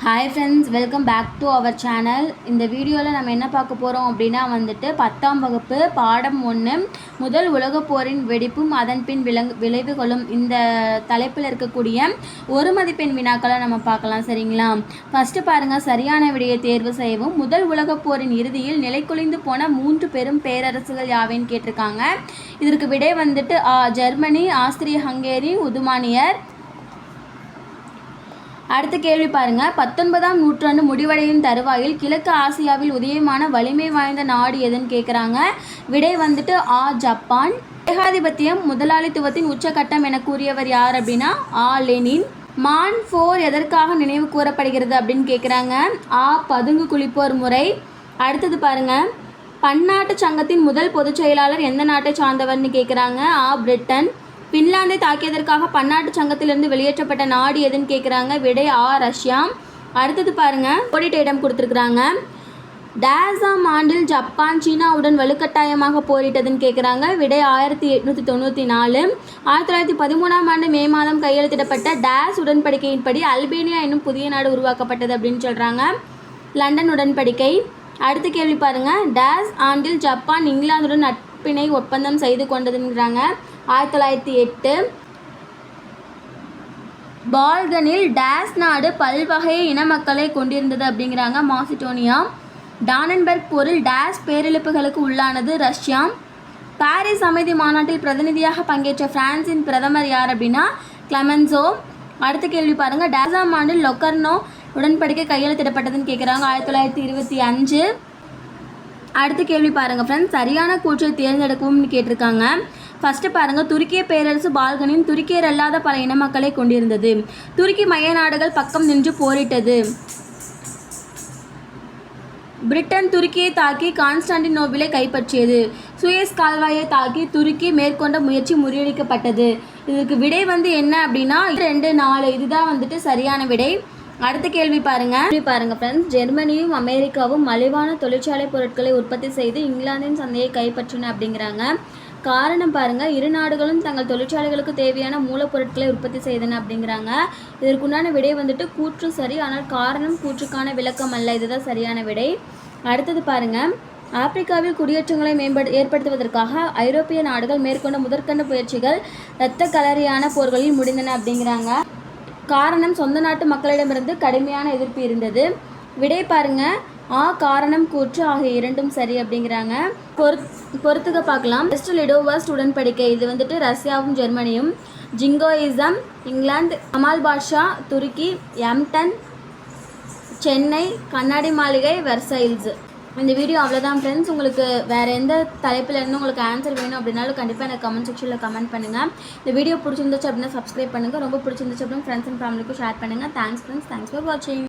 Hi friends, welcome back to our channel. இந்த வீடியோவில் நம்ம என்ன பார்க்க போகிறோம் அப்படின்னா 10ஆம் வகுப்பு பாடம் 1 முதல் உலகப் போரின் வெடிப்பும் அதன் பின் விளைவுகளும் இந்த தலைப்பில் இருக்கக்கூடிய ஒரு மதிப்பெண் வினாக்களை நம்ம பார்க்கலாம். சரிங்களா? ஃபஸ்ட்டு பாருங்கள், சரியான விடையை தேர்வு செய்யவும். முதல் உலகப் போரின் இறுதியில் நிலைக்குலைந்து போன 3 பெரும் பேரரசுகள் யாவைன்னு கேட்டிருக்காங்க. இதற்கு விடை ஜெர்மனி, ஆஸ்திரிய ஹங்கேரி, உதுமானியர். அடுத்த கேள்வி பாருங்க, 19ஆம் நூற்றாண்டு முடிவடையும் தருவாயில் கிழக்கு ஆசியாவில் உதயமான வலிமை வாய்ந்த நாடு எதுன்னு கேட்குறாங்க. விடை ஜப்பான். ஏகாதிபத்தியம் முதலாளித்துவத்தின் உச்சகட்டம் என கூறியவர் யார் அப்படின்னா லெனின். மான் 4 எதற்காக நினைவு கூறப்படுகிறது அப்படின்னு கேட்குறாங்க. பதுங்கு குளிப்போர் முறை. அடுத்தது பாருங்க, பன்னாட்டு சங்கத்தின் முதல் பொதுச் செயலாளர் எந்த நாட்டை சார்ந்தவர்னு கேட்குறாங்க. பிரிட்டன். பின்லாந்தை தாக்கியதற்காக பன்னாட்டு சங்கத்திலிருந்து வெளியேற்றப்பட்ட நாடு எதுன்னு கேட்குறாங்க. விடை ரஷ்யா. அடுத்தது பாருங்க, கோடிட்ட இடம் கொடுத்துருக்குறாங்க. டேஸாம் ஆண்டில் ஜப்பான் சீனாவுடன் வலுக்கட்டாயமாக போரிட்டதுன்னு கேட்குறாங்க. விடை 1894. 1913ஆம் ஆண்டு மே மாதம் கையெழுத்திடப்பட்ட டேஸ் உடன்படிக்கையின்படி அல்பேனியா என்னும் புதிய நாடு உருவாக்கப்பட்டது அப்படின்னு சொல்கிறாங்க. லண்டன் உடன்படிக்கை. அடுத்த கேள்வி பாருங்க, டேஸ் ஆண்டில் ஜப்பான் இங்கிலாந்துடன் நட்பிணை ஒப்பந்தம் செய்து கொண்டதுங்கிறாங்க. 1908. பால்கனில் டேஸ் நாடு பல்வகை இன மக்களை கொண்டிருந்தது அப்படிங்கிறாங்க. மாசிடோனியா. டானன்பர்க் போரில் டேஸ் பேரிழப்புகளுக்கு உள்ளானது. ரஷ்யா. பாரிஸ் அமைதி மாநாட்டில் பிரதிநிதியாக பங்கேற்ற பிரான்சின் பிரதமர் யார் அப்படின்னா கிளமென்சோ. அடுத்த கேள்வி பாருங்கள், டேஸாம் ஆண்டில் லொக்கர்னோ உடன்படிக்கை கையெழுத்திடப்பட்டதுன்னு கேட்குறாங்க. 1925. அடுத்த கேள்வி பாருங்கள் ஃப்ரெண்ட்ஸ், சரியான கூற்றை தேர்ந்தெடுக்கும்னு கேட்டிருக்காங்க. ஃபஸ்ட்டு பாருங்கள், துருக்கிய பேரரசு பால்கனின் துருக்கியர் அல்லாத பல இன மக்களை கொண்டிருந்தது. துருக்கி மைய நாடுகள் பக்கம் நின்று போரிட்டது. பிரிட்டன் துருக்கியை தாக்கி கான்ஸ்டாண்டினோபிளை கைப்பற்றியது. சுயஸ் கால்வாயை தாக்கி துருக்கி மேற்கொண்ட முயற்சி முறியடிக்கப்பட்டது. இதுக்கு விடை என்ன அப்படின்னா 2, 4 இதுதான் சரியான விடை. அடுத்த கேள்வி பாருங்க ஃப்ரெண்ட்ஸ், ஜெர்மனியும் அமெரிக்காவும் மலிவான தொழிற்சாலை பொருட்களை உற்பத்தி செய்து இங்கிலாந்தின் சந்தையை கைப்பற்றின அப்படிங்கிறாங்க. காரணம் பாருங்க, இரு நாடுகளும் தங்கள் தொழிற்சாலைகளுக்கு தேவையான மூலப்பொருட்களை உற்பத்தி செய்தன அப்படிங்கிறாங்க. இதற்குண்டான விடை கூற்று சரி, ஆனால் காரணம் கூற்றுக்கான விளக்கம் அல்ல. இதுதான் சரியான விடை. அடுத்தது பாருங்க, ஆப்பிரிக்காவில் குடியேற்றங்களை ஏற்படுத்துவதற்காக ஐரோப்பிய நாடுகள் மேற்கொண்ட முதற்கண்ட முயற்சிகள் இரத்த கலரியான போர்களில் முடிந்தன அப்படிங்கிறாங்க. காரணம், சொந்த நாட்டு மக்களிடமிருந்து கடுமையான எதிர்ப்பு இருந்தது. விடை பாருங்க, காரணம் கூற்று ஆகிய இரண்டும் சரி அப்படிங்கிறாங்க. பொறுத்துக்க பார்க்கலாம். லிடோவஸ்ட் உடன்படிக்கை இது ரஷ்யாவும் ஜெர்மனியும். ஜிங்கோயிசம் இங்கிலாந்து. கமால் பாஷா துருக்கி. எம்டன் சென்னை. கண்ணாடி மாளிகை வெர்சைல்ஸ். இந்த வீடியோ அவ்வளோதான் ஃப்ரெண்ட்ஸ். உங்களுக்கு வேறு எந்த தலைப்பில் இருந்து உங்களுக்கு ஆன்சர் வேணும் அப்படின்னாலும் கண்டிப்பாக எனக்கு கமெண்ட் செக்ஷனில் கமெண்ட் பண்ணுங்கள். இந்த வீடியோ பிடிச்சிருந்துச்சு அப்படின்னா சப்ஸ்கிரைப் பண்ணுங்கள். ரொம்ப பிடிச்சிருந்துச்சு அப்படின்னா ஃப்ரெண்ட்ஸ் அண்ட் ஃபேமிலிக்கும் ஷேர் பண்ணுங்கள். தேங்க்ஸ் ஃப்ரெண்ட்ஸ், தேங்க்ஸ் ஃபார் வாட்சிங்.